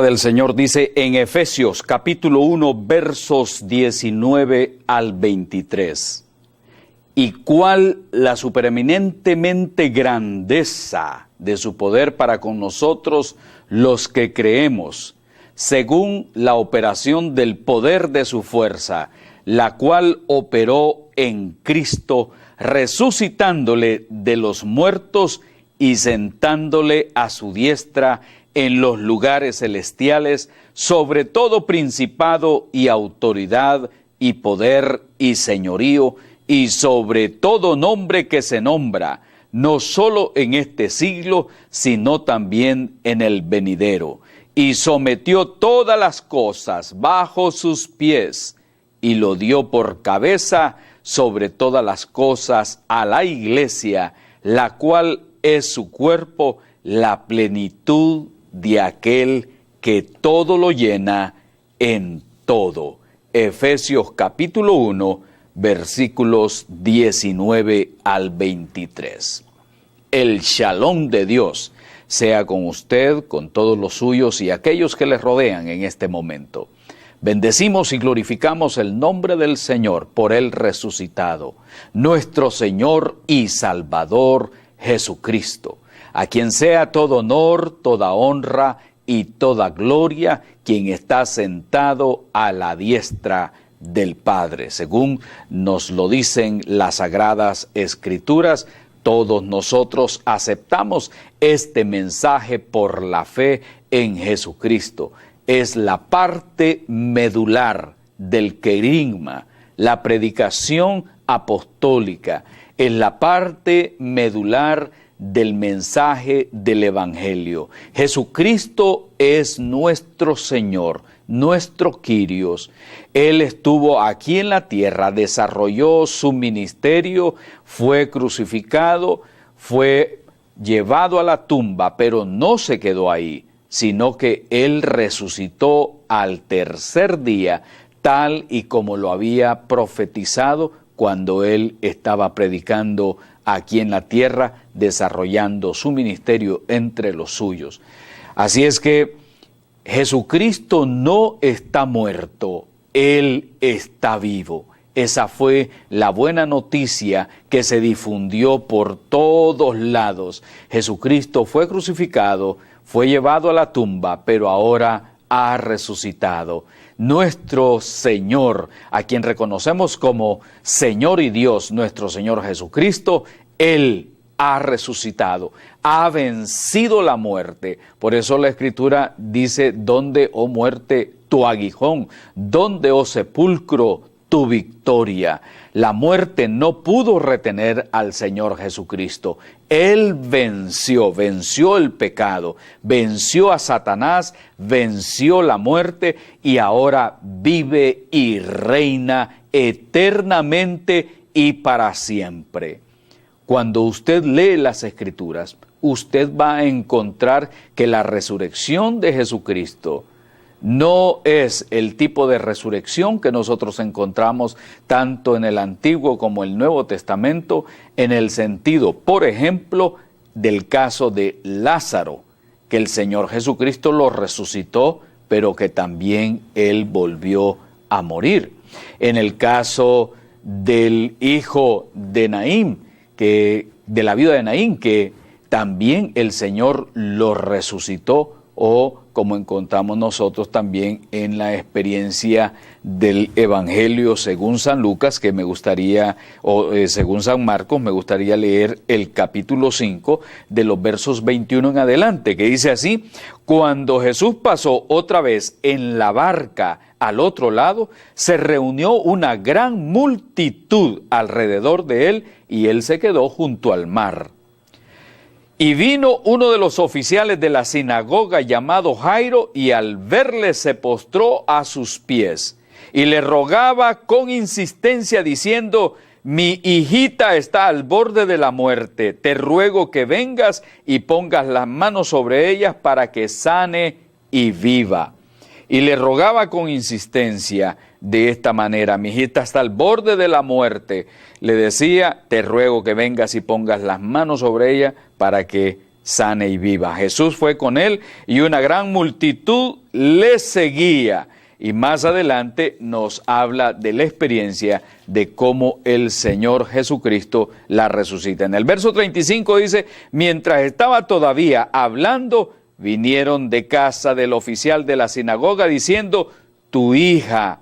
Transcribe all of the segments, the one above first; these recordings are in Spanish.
del Señor dice en Efesios capítulo 1 versos 19 al 23. Y cuál la supereminentemente grandeza de su poder para con nosotros los que creemos, según la operación del poder de su fuerza, la cual operó en Cristo, resucitándole de los muertos y sentándole a su diestra en los lugares celestiales, sobre todo principado y autoridad y poder y señorío, y sobre todo nombre que se nombra, no solo en este siglo, sino también en el venidero. Y sometió todas las cosas bajo sus pies, y lo dio por cabeza sobre todas las cosas a la iglesia, la cual es su cuerpo, la plenitud de aquel que todo lo llena en todo. Efesios capítulo 1, versículos 19 al 23. El shalom de Dios sea con usted, con todos los suyos y aquellos que les rodean en este momento. Bendecimos y glorificamos el nombre del Señor por Él resucitado, nuestro Señor y Salvador Jesucristo, a quien sea todo honor, toda honra y toda gloria, quien está sentado a la diestra del Padre. Según nos lo dicen las Sagradas Escrituras, todos nosotros aceptamos este mensaje por la fe en Jesucristo. Es la parte medular del querigma, la predicación apostólica, es la parte medular del mensaje del Evangelio. Jesucristo es nuestro Señor, nuestro Kyrios. Él estuvo aquí en la tierra, desarrolló su ministerio, fue crucificado, fue llevado a la tumba, pero no se quedó ahí, sino que Él resucitó al tercer día, tal y como lo había profetizado cuando Él estaba predicando aquí en la tierra, desarrollando su ministerio entre los suyos. Así es que Jesucristo no está muerto, Él está vivo. Esa fue la buena noticia que se difundió por todos lados. Jesucristo fue crucificado, fue llevado a la tumba, pero ahora ha resucitado. Nuestro Señor, a quien reconocemos como Señor y Dios, nuestro Señor Jesucristo, Él ha resucitado, ha vencido la muerte. Por eso la Escritura dice, ¿dónde, oh muerte, tu aguijón? ¿Dónde, oh sepulcro, tu victoria? La muerte no pudo retener al Señor Jesucristo. Él venció el pecado, venció a Satanás, venció la muerte y ahora vive y reina eternamente y para siempre. Cuando usted lee las Escrituras, usted va a encontrar que la resurrección de Jesucristo no es el tipo de resurrección que nosotros encontramos tanto en el Antiguo como el Nuevo Testamento, en el sentido, por ejemplo, del caso de Lázaro, que el Señor Jesucristo lo resucitó, pero que también él volvió a morir. En el caso del hijo de Naín, de la viuda de Naín, que también el Señor lo resucitó, o como encontramos nosotros también en la experiencia del Evangelio según San Lucas, que me gustaría, según San Marcos, me gustaría leer el capítulo 5 de los versos 21 en adelante, que dice así: cuando Jesús pasó otra vez en la barca al otro lado, se reunió una gran multitud alrededor de él y él se quedó junto al mar. Y vino uno de los oficiales de la sinagoga llamado Jairo, y al verle se postró a sus pies y le rogaba con insistencia diciendo: mi hijita está al borde de la muerte, te ruego que vengas y pongas las manos sobre ella para que sane y viva. Y le rogaba con insistencia de esta manera: mi hijita está al borde de la muerte. Le decía: te ruego que vengas y pongas las manos sobre ella para que sana y viva. Jesús fue con él y una gran multitud le seguía. Y más adelante nos habla de la experiencia de cómo el Señor Jesucristo la resucita. En el verso 35 dice, mientras estaba todavía hablando, vinieron de casa del oficial de la sinagoga diciendo, tu hija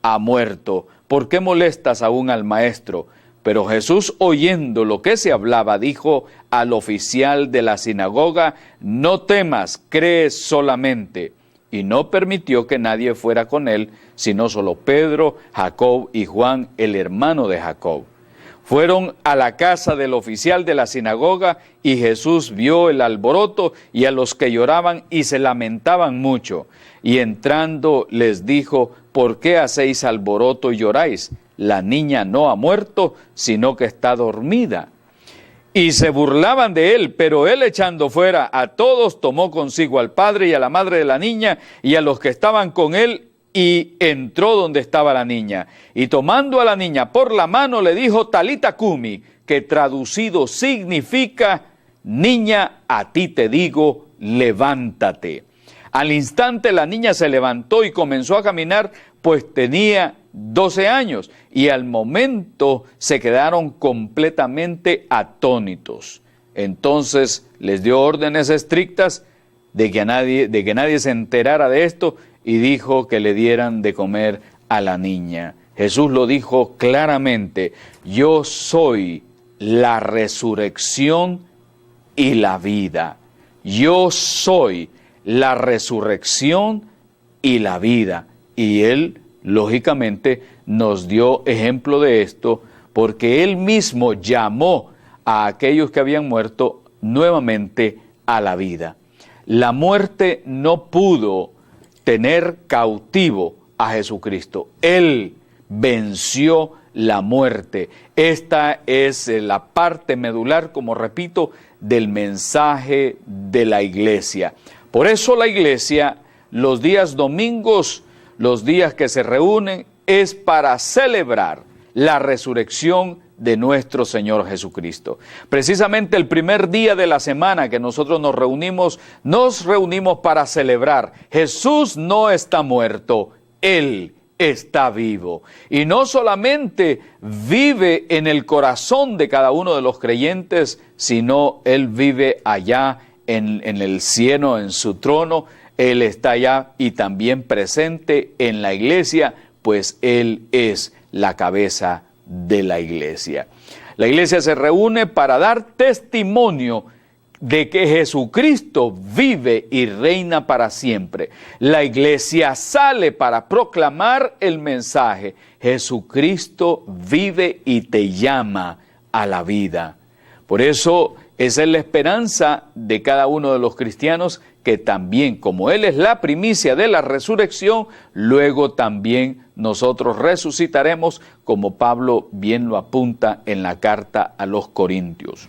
ha muerto, ¿por qué molestas aún al maestro? Pero Jesús, oyendo lo que se hablaba, dijo al oficial de la sinagoga, no temas, cree solamente. Y no permitió que nadie fuera con él, sino solo Pedro, Jacob y Juan, el hermano de Jacob. Fueron a la casa del oficial de la sinagoga y Jesús vio el alboroto y a los que lloraban y se lamentaban mucho. Y entrando les dijo, ¿por qué hacéis alboroto y lloráis? La niña no ha muerto, sino que está dormida. Y se burlaban de él, pero él echando fuera a todos, tomó consigo al padre y a la madre de la niña y a los que estaban con él, y entró donde estaba la niña. Y tomando a la niña por la mano le dijo, Talita cumi, que traducido significa, niña, a ti te digo, levántate. Al instante la niña se levantó y comenzó a caminar, pues tenía 12 años, y al momento se quedaron completamente atónitos. Entonces les dio órdenes estrictas de que nadie se enterara de esto, y dijo que le dieran de comer a la niña. Jesús lo dijo claramente, yo soy la resurrección y la vida. Yo soy la resurrección y la vida. Y él, lógicamente, nos dio ejemplo de esto, porque él mismo llamó a aquellos que habían muerto nuevamente a la vida. La muerte no pudo tener cautivo a Jesucristo. Él venció la muerte. Esta es la parte medular, como repito, del mensaje de la iglesia. Por eso la iglesia, los días domingos, los días que se reúnen, es para celebrar la resurrección de nuestro Señor Jesucristo. Precisamente el primer día de la semana que nosotros nos reunimos para celebrar. Jesús no está muerto, Él está vivo. Y no solamente vive en el corazón de cada uno de los creyentes, sino Él vive allá en el cielo, en su trono. Él está allá y también presente en la iglesia, pues Él es la cabeza de la iglesia. La iglesia se reúne para dar testimonio de que Jesucristo vive y reina para siempre. La iglesia sale para proclamar el mensaje, Jesucristo vive y te llama a la vida. Por eso esa es la esperanza de cada uno de los cristianos, que también, como Él es la primicia de la resurrección, luego también nosotros resucitaremos, como Pablo bien lo apunta en la carta a los Corintios.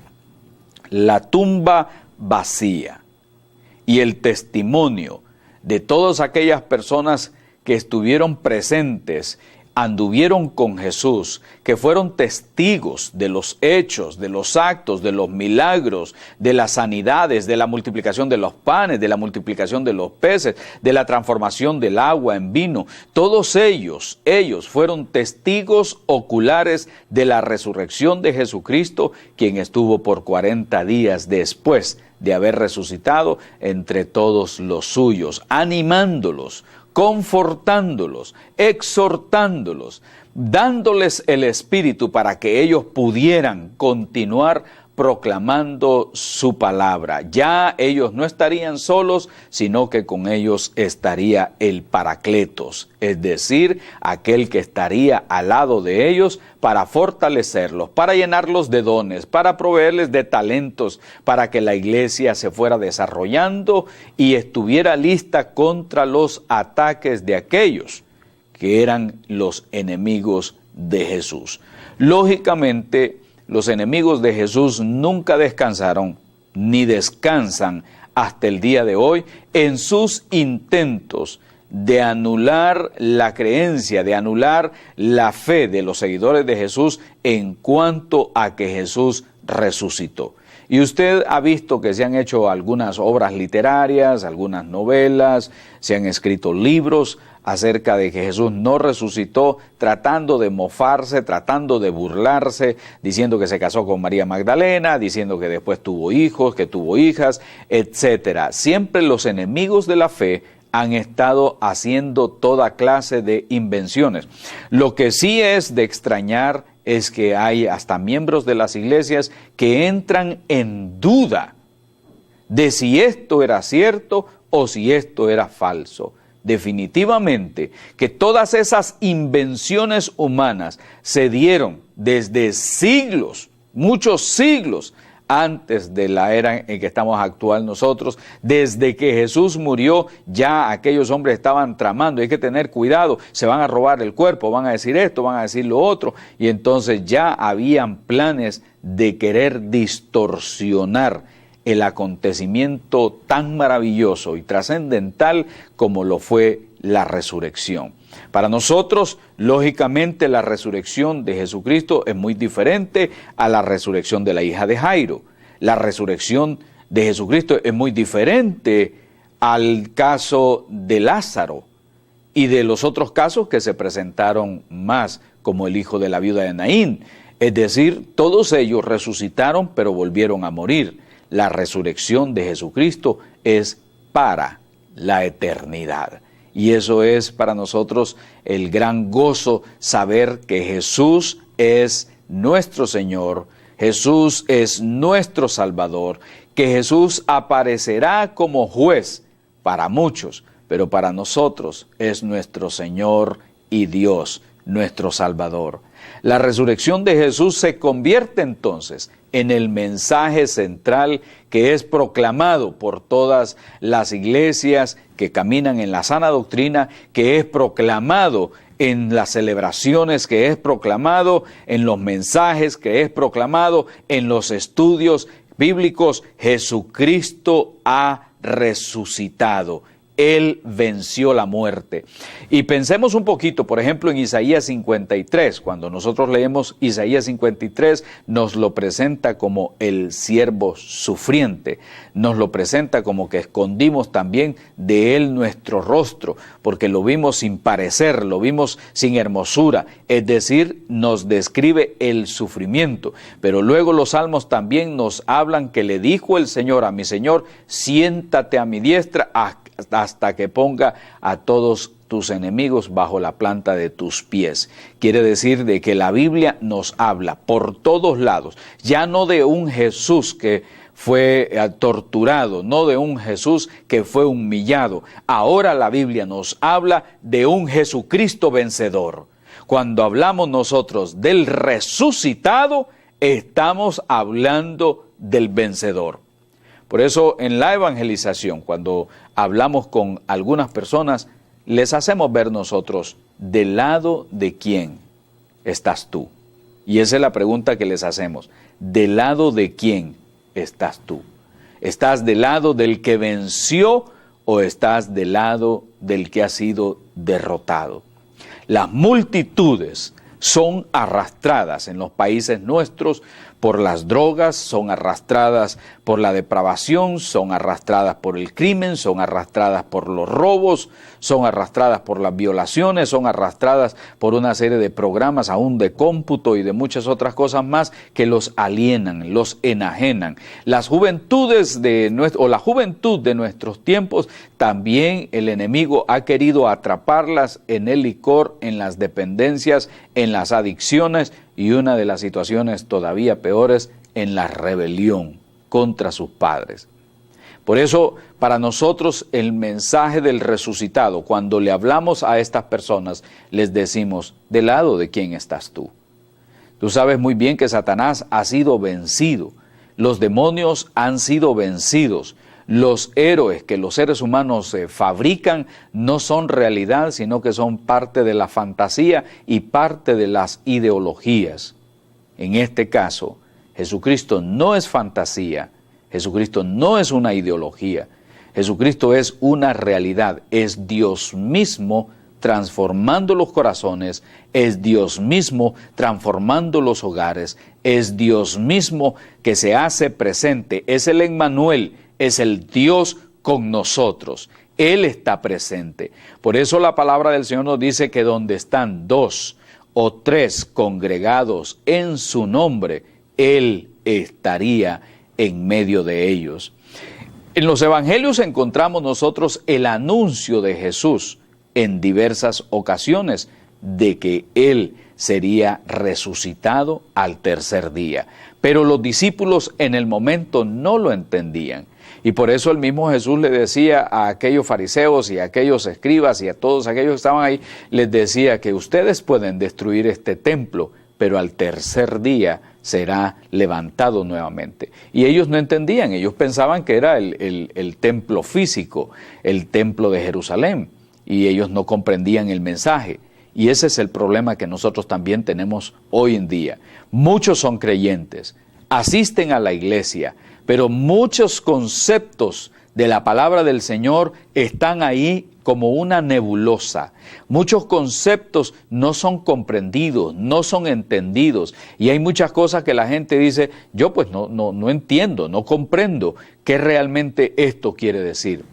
La tumba vacía y el testimonio de todas aquellas personas que estuvieron presentes, anduvieron con Jesús, que fueron testigos de los hechos, de los actos, de los milagros, de las sanidades, de la multiplicación de los panes, de la multiplicación de los peces, de la transformación del agua en vino. Todos ellos fueron testigos oculares de la resurrección de Jesucristo, quien estuvo por 40 días después de haber resucitado entre todos los suyos, animándolos, confortándolos, exhortándolos, dándoles el Espíritu para que ellos pudieran continuar proclamando su palabra. Ya ellos no estarían solos, sino que con ellos estaría el Paracletos, es decir, aquel que estaría al lado de ellos para fortalecerlos, para llenarlos de dones, para proveerles de talentos, para que la iglesia se fuera desarrollando y estuviera lista contra los ataques de aquellos que eran los enemigos de Jesús. Lógicamente, los enemigos de Jesús nunca descansaron ni descansan hasta el día de hoy en sus intentos de anular la creencia, de anular la fe de los seguidores de Jesús en cuanto a que Jesús resucitó. Y usted ha visto que se han hecho algunas obras literarias, algunas novelas, se han escrito libros acerca de que Jesús no resucitó, tratando de mofarse, tratando de burlarse, diciendo que se casó con María Magdalena, diciendo que después tuvo hijos, que tuvo hijas, etc. Siempre los enemigos de la fe han estado haciendo toda clase de invenciones. Lo que sí es de extrañar es que hay hasta miembros de las iglesias que entran en duda de si esto era cierto o si esto era falso. Definitivamente que todas esas invenciones humanas se dieron desde siglos, muchos siglos, antes de la era en que estamos actual nosotros. Desde que Jesús murió, ya aquellos hombres estaban tramando. Hay que tener cuidado, se van a robar el cuerpo, van a decir esto, van a decir lo otro. Y entonces ya habían planes de querer distorsionar el acontecimiento tan maravilloso y trascendental como lo fue la resurrección. Para nosotros, lógicamente, la resurrección de Jesucristo es muy diferente a la resurrección de la hija de Jairo. La resurrección de Jesucristo es muy diferente al caso de Lázaro y de los otros casos que se presentaron más, como el hijo de la viuda de Naín. Es decir, todos ellos resucitaron, pero volvieron a morir. La resurrección de Jesucristo es para la eternidad. Y eso es para nosotros el gran gozo, saber que Jesús es nuestro Señor, Jesús es nuestro Salvador, que Jesús aparecerá como juez para muchos, pero para nosotros es nuestro Señor y Dios, nuestro Salvador. La resurrección de Jesús se convierte entonces en el mensaje central que es proclamado por todas las iglesias que caminan en la sana doctrina, que es proclamado en las celebraciones, que es proclamado en los mensajes, que es proclamado en los estudios bíblicos. Jesucristo ha resucitado. Él venció la muerte. Y pensemos un poquito, por ejemplo, en Isaías 53. Cuando nosotros leemos Isaías 53, nos lo presenta como el siervo sufriente. Nos lo presenta como que escondimos también de él nuestro rostro, porque lo vimos sin parecer, lo vimos sin hermosura. Es decir, nos describe el sufrimiento. Pero luego los salmos también nos hablan que le dijo el Señor a mi Señor: siéntate a mi diestra hasta que ponga a todos tus enemigos bajo la planta de tus pies. Quiere decir de que la Biblia nos habla por todos lados, ya no de un Jesús que fue torturado, no de un Jesús que fue humillado. Ahora la Biblia nos habla de un Jesucristo vencedor. Cuando hablamos nosotros del resucitado, estamos hablando del vencedor. Por eso en la evangelización, cuando hablamos con algunas personas, les hacemos ver nosotros, ¿del lado de quién estás tú? Y esa es la pregunta que les hacemos, ¿del lado de quién estás tú? ¿Estás del lado del que venció o estás del lado del que ha sido derrotado? Las multitudes son arrastradas en los países nuestros por las drogas, son arrastradas por la depravación, son arrastradas por el crimen, son arrastradas por los robos, son arrastradas por las violaciones, son arrastradas por una serie de programas aún de cómputo y de muchas otras cosas más que los alienan, los enajenan. Las juventudes la juventud de nuestros tiempos, también el enemigo ha querido atraparlas en el licor, en las dependencias, en las adicciones, y una de las situaciones todavía peores, en la rebelión contra sus padres. Por eso, para nosotros, el mensaje del resucitado, cuando le hablamos a estas personas, les decimos, ¿del lado de quién estás tú? Tú sabes muy bien que Satanás ha sido vencido, los demonios han sido vencidos, los héroes que los seres humanos fabrican no son realidad, sino que son parte de la fantasía y parte de las ideologías. En este caso, Jesucristo no es fantasía, Jesucristo no es una ideología, Jesucristo es una realidad, es Dios mismo transformando los corazones, es Dios mismo transformando los hogares, es Dios mismo que se hace presente, es el Emmanuel, es el Dios con nosotros. Él está presente. Por eso la palabra del Señor nos dice que donde están 2 o 3 congregados en su nombre, Él estaría en medio de ellos. En los evangelios encontramos nosotros el anuncio de Jesús en diversas ocasiones de que Él sería resucitado al tercer día. Pero los discípulos en el momento no lo entendían. Y por eso el mismo Jesús le decía a aquellos fariseos y a aquellos escribas y a todos aquellos que estaban ahí, les decía que ustedes pueden destruir este templo, pero al tercer día será levantado nuevamente. Y ellos no entendían, ellos pensaban que era el templo físico, el templo de Jerusalén, y ellos no comprendían el mensaje. Y ese es el problema que nosotros también tenemos hoy en día. Muchos son creyentes, asisten a la iglesia, pero muchos conceptos de la palabra del Señor están ahí como una nebulosa. Muchos conceptos no son comprendidos, no son entendidos. Y hay muchas cosas que la gente dice, yo pues no entiendo, no comprendo qué realmente esto quiere decir.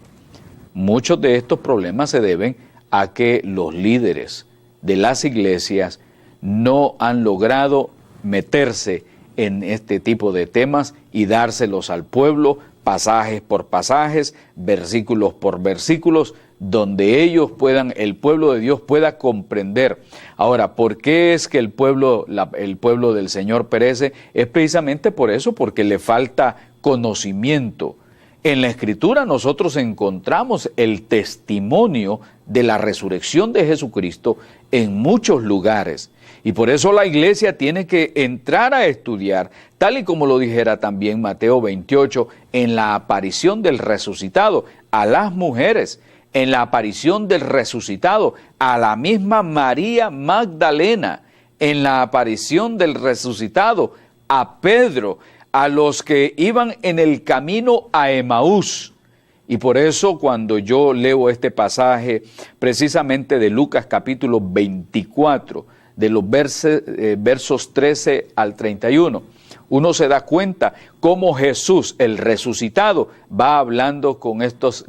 Muchos de estos problemas se deben a que los líderes de las iglesias no han logrado meterse en este tipo de temas y dárselos al pueblo, pasajes por pasajes, versículos por versículos, donde ellos puedan, el pueblo de Dios pueda comprender. Ahora, ¿por qué es que el pueblo del Señor perece? Es precisamente por eso, porque le falta conocimiento. En la Escritura nosotros encontramos el testimonio de la resurrección de Jesucristo en muchos lugares. Y por eso la iglesia tiene que entrar a estudiar, tal y como lo dijera también Mateo 28, en la aparición del resucitado a las mujeres, en la aparición del resucitado a la misma María Magdalena, en la aparición del resucitado a Pedro, a los que iban en el camino a Emaús. Y por eso cuando yo leo este pasaje precisamente de Lucas capítulo 24, de los versos 13 al 31, uno se da cuenta cómo Jesús, el resucitado, va hablando con estas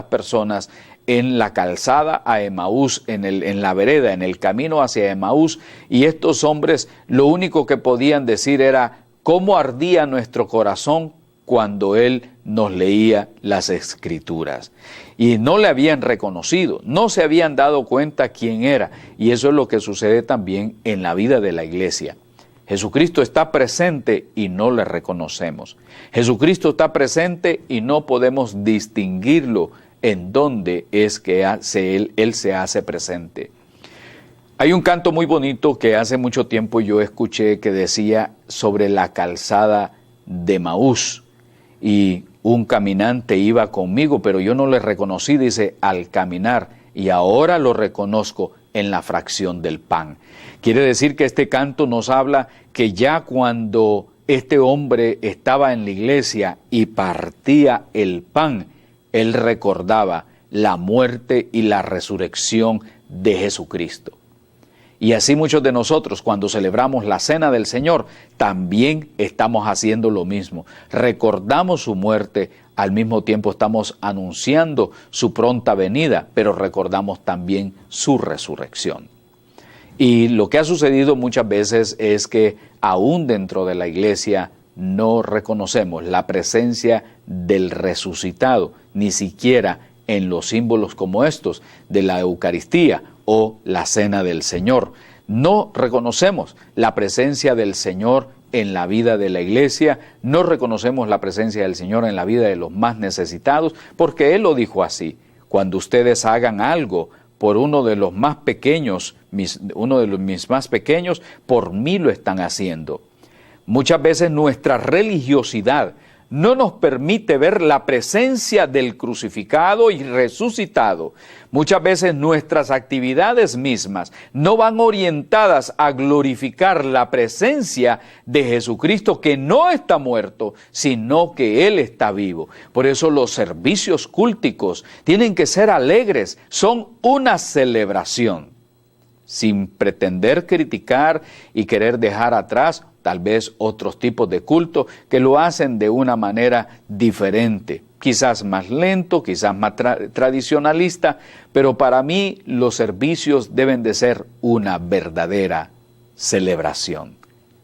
personas en la calzada a Emaús, en la vereda, en el camino hacia Emaús, y estos hombres lo único que podían decir era cómo ardía nuestro corazón cuando Él nos leía las Escrituras. Y no le habían reconocido, no se habían dado cuenta quién era. Y eso es lo que sucede también en la vida de la iglesia. Jesucristo está presente y no le reconocemos. Jesucristo está presente y no podemos distinguirlo en dónde es que Él se hace presente. Hay un canto muy bonito que hace mucho tiempo yo escuché que decía sobre la calzada de Emaús. Y un caminante iba conmigo, pero yo no le reconocí, dice, al caminar, y ahora lo reconozco en la fracción del pan. Quiere decir que este canto nos habla que ya cuando este hombre estaba en la iglesia y partía el pan, él recordaba la muerte y la resurrección de Jesucristo. Y así muchos de nosotros, cuando celebramos la Cena del Señor, también estamos haciendo lo mismo. Recordamos su muerte, al mismo tiempo estamos anunciando su pronta venida, pero recordamos también su resurrección. Y lo que ha sucedido muchas veces es que aún dentro de la iglesia no reconocemos la presencia del resucitado, ni siquiera en los símbolos como estos de la Eucaristía o la Cena del Señor. No reconocemos la presencia del Señor en la vida de la iglesia, no reconocemos la presencia del Señor en la vida de los más necesitados, porque Él lo dijo así: cuando ustedes hagan algo por uno de los más pequeños, mis más pequeños, por mí lo están haciendo. Muchas veces nuestra religiosidad no nos permite ver la presencia del crucificado y resucitado. Muchas veces nuestras actividades mismas no van orientadas a glorificar la presencia de Jesucristo, que no está muerto, sino que Él está vivo. Por eso los servicios cúlticos tienen que ser alegres, son una celebración, sin pretender criticar y querer dejar atrás tal vez otros tipos de culto que lo hacen de una manera diferente, quizás más lento, quizás más tradicionalista, pero para mí los servicios deben de ser una verdadera celebración,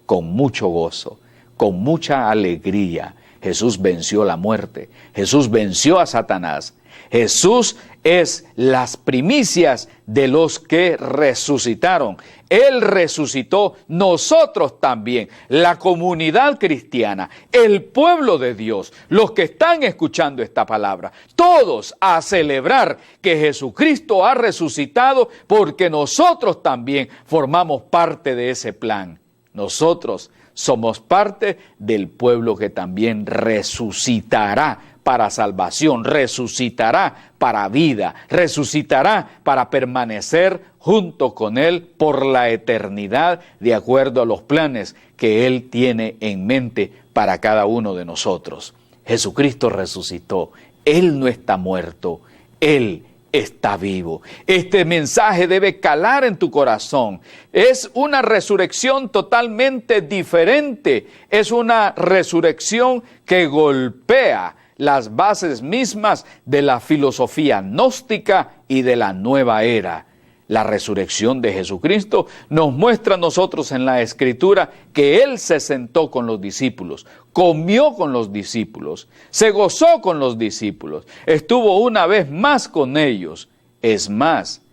con mucho gozo, con mucha alegría. Jesús venció la muerte, Jesús venció a Satanás. Jesús es las primicias de los que resucitaron. Él resucitó, nosotros también, la comunidad cristiana, el pueblo de Dios, los que están escuchando esta palabra, todos a celebrar que Jesucristo ha resucitado, porque nosotros también formamos parte de ese plan. Nosotros somos parte del pueblo que también resucitará para salvación, resucitará para vida, resucitará para permanecer junto con Él por la eternidad, de acuerdo a los planes que Él tiene en mente para cada uno de nosotros. Jesucristo resucitó, Él no está muerto, Él está vivo. Este mensaje debe calar en tu corazón. Es una resurrección totalmente diferente, es una resurrección que golpea las bases mismas de la filosofía gnóstica y de la nueva era. La resurrección de Jesucristo nos muestra a nosotros en la Escritura que Él se sentó con los discípulos, comió con los discípulos, se gozó con los discípulos, estuvo una vez más con ellos. Es más,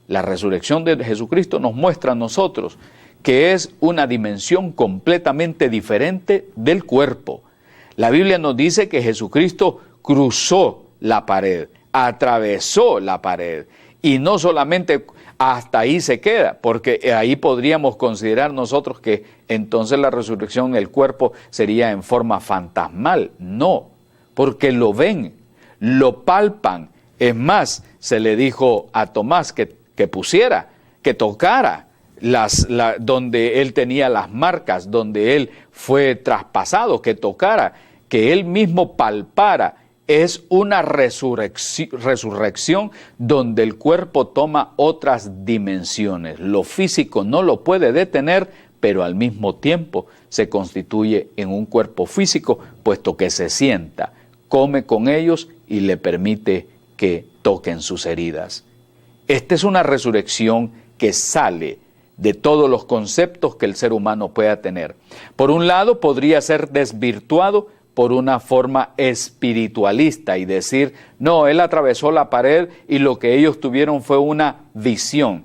la resurrección de Jesucristo nos muestra a nosotros que es una dimensión completamente diferente del cuerpo. La Biblia nos dice que Jesucristo cruzó la pared, atravesó la pared, y no solamente hasta ahí se queda, porque ahí podríamos considerar nosotros que entonces la resurrección del cuerpo sería en forma fantasmal. No, porque lo ven, lo palpan. Es más, se le dijo a Tomás que pusiera, que tocara donde él tenía las marcas, donde él fue traspasado, que tocara, que él mismo palpara. Es una resurrección donde el cuerpo toma otras dimensiones. Lo físico no lo puede detener, pero al mismo tiempo se constituye en un cuerpo físico, puesto que se sienta, come con ellos y le permite que toquen sus heridas. Esta es una resurrección que sale de todos los conceptos que el ser humano pueda tener. Por un lado, podría ser desvirtuado por una forma espiritualista y decir, no, Él atravesó la pared y lo que ellos tuvieron fue una visión,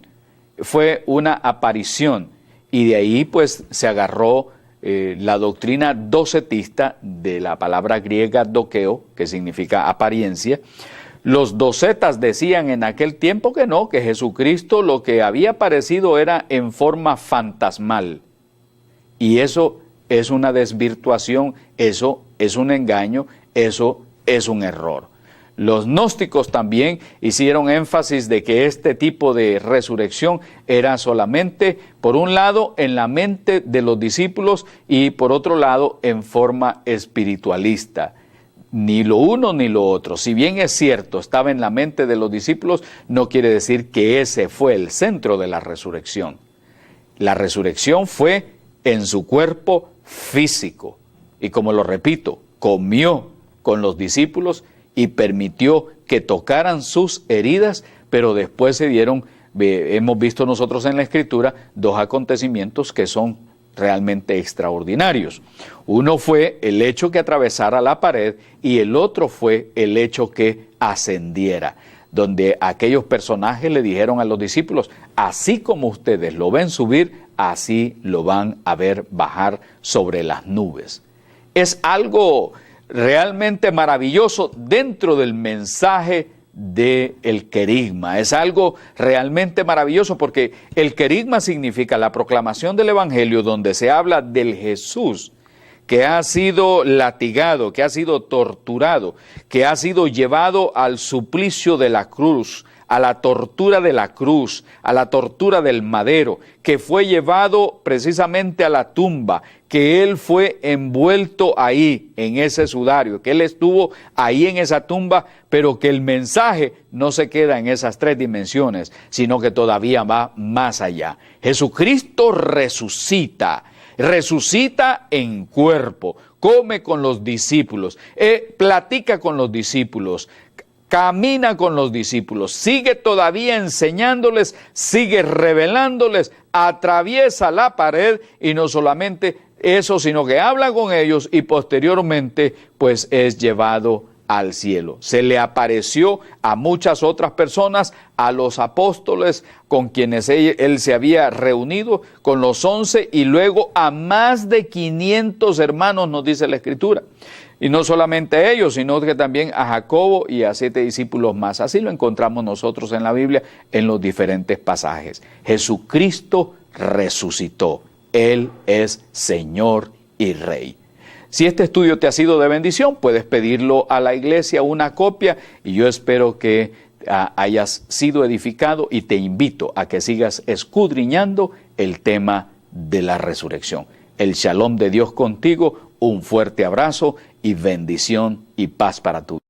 fue una aparición. Y de ahí pues se agarró la doctrina docetista de la palabra griega dokeo, que significa apariencia. Los docetas decían en aquel tiempo que no, que Jesucristo lo que había aparecido era en forma fantasmal. Y eso es una desvirtuación, eso es un engaño, eso es un error. Los gnósticos también hicieron énfasis de que este tipo de resurrección era solamente, por un lado, en la mente de los discípulos y por otro lado, en forma espiritualista. Ni lo uno ni lo otro. Si bien es cierto, estaba en la mente de los discípulos, no quiere decir que ese fue el centro de la resurrección. La resurrección fue en su cuerpo físico. Y como lo repito, comió con los discípulos y permitió que tocaran sus heridas, pero después se dieron, hemos visto nosotros en la Escritura, dos acontecimientos que son realmente extraordinarios. Uno fue el hecho que atravesara la pared y el otro fue el hecho que ascendiera, donde aquellos personajes le dijeron a los discípulos, así como ustedes lo ven subir, así lo van a ver bajar sobre las nubes. Es algo realmente maravilloso dentro del mensaje del querigma. Es algo realmente maravilloso porque el querigma significa la proclamación del Evangelio donde se habla del Jesús que ha sido latigado, que ha sido torturado, que ha sido llevado al suplicio de la cruz, a la tortura de la cruz, a la tortura del madero, que fue llevado precisamente a la tumba, que Él fue envuelto ahí, en ese sudario, que Él estuvo ahí en esa tumba, pero que el mensaje no se queda en esas tres dimensiones, sino que todavía va más allá. Jesucristo resucita, resucita en cuerpo, come con los discípulos, platica con los discípulos, camina con los discípulos, sigue todavía enseñándoles, sigue revelándoles, atraviesa la pared y no solamente eso, sino que habla con ellos y posteriormente pues es llevado al cielo. Se le apareció a muchas otras personas, a los apóstoles con quienes él se había reunido, con los 11 y luego a más de 500 hermanos, nos dice la Escritura. Y no solamente a ellos, sino que también a Jacobo y a 7 discípulos más. Así lo encontramos nosotros en la Biblia en los diferentes pasajes. Jesucristo resucitó. Él es Señor y Rey. Si este estudio te ha sido de bendición, puedes pedirlo a la iglesia, una copia, y yo espero que hayas sido edificado y te invito a que sigas escudriñando el tema de la resurrección. El shalom de Dios contigo, un fuerte abrazo y bendición y paz para tu vida.